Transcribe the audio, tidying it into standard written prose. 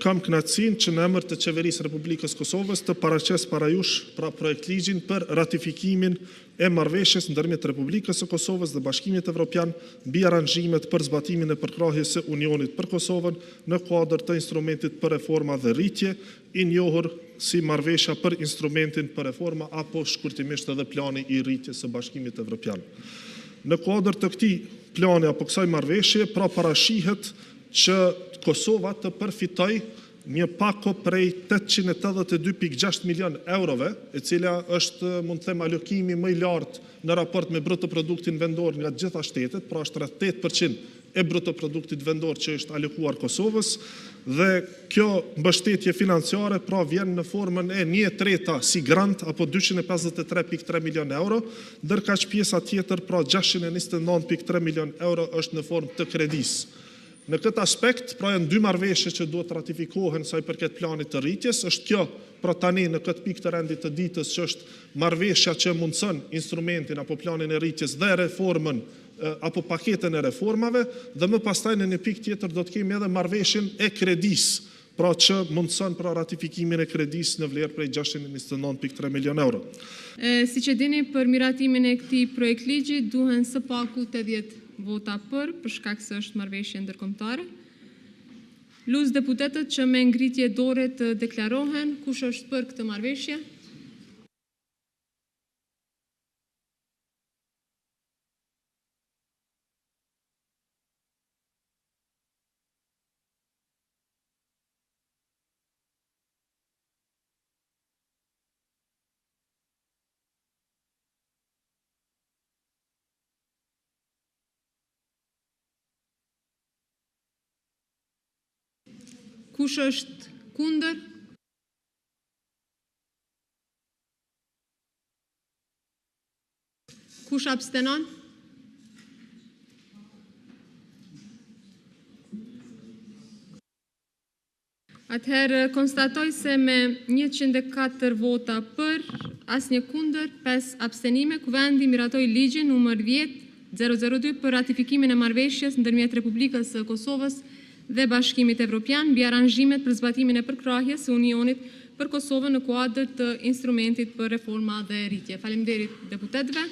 kam kënaqësinë që në emër të Qeverisë Republikës Kosovës të paraqes para jush pra projekt ligjin për ratifikimin e marrëveshjes ndërmjet Republikës së Kosovës dhe Bashkimit Evropian mbi aranxhimet për zbatimin e përkrahjes së Unionit për Kosovën në kuadër të instrumentit për reforma dhe rritje, i njohur si marrëveshja për instrumentin për reforma apo shkurtimisht edhe plani i rritjes së Bashkimit Evropian. Në kuadër të këtij plani apo kësaj marrëveshje, pra parashihet që Kosova të përfitoj një pako prej 882.6 milion eurove, e cila është, mund të them, alokimi më i lartë në raport me brutoproduktin vendor nga gjitha shtetet, pra është rreth 8% e brutoproduktit vendor që është alokuar Kosovës, dhe kjo mbështetje financiare pra vjen në formën e 1/3 si grant apo 253.3 milion euro, ndërkaq pjesa tjetër pra 629.3 milion euro është në formë të kredisë. Në këtë aspekt, pra janë dy marrëveshje që duhet ratifikohen sa i përket planit të rritjes, është kjo pra tani në këtë pikë të rendit të ditës që është marrëveshja që mundson instrumentin apo planin e rritjes dhe reformën apo paketën e reformave, dhe më pastaj në një pikë tjetër do të kemi edhe marrëveshjen e kredisë, pra që mundson pra ratifikimin e kredisë në vlerë prej 629.3 milion euro. Siç e dini, për miratimin e këtij projekt ligji duhen së paku 80 vota për shkak se është marrëveshje ndërkombëtare. Luz deputetët që me ngritje dore të deklarohen kush është për këtë marrëveshje. Kush është kundër? Kush abstenon? Atëherë konstatoj se me 104 vota për, asnjë kundër, 5 abstenime, Kuvendi miratoi ligjin numër 10/002 për ratifikimin e marrëveshjes ndërmjet Republikës së Kosovës dhe Bashkimit Evropian mbi aranxhimet për zbatimin e përkrahjes së Unionit për Kosovën në kuadër të instrumentit për reforma dhe rritje. Faleminderit deputetëve.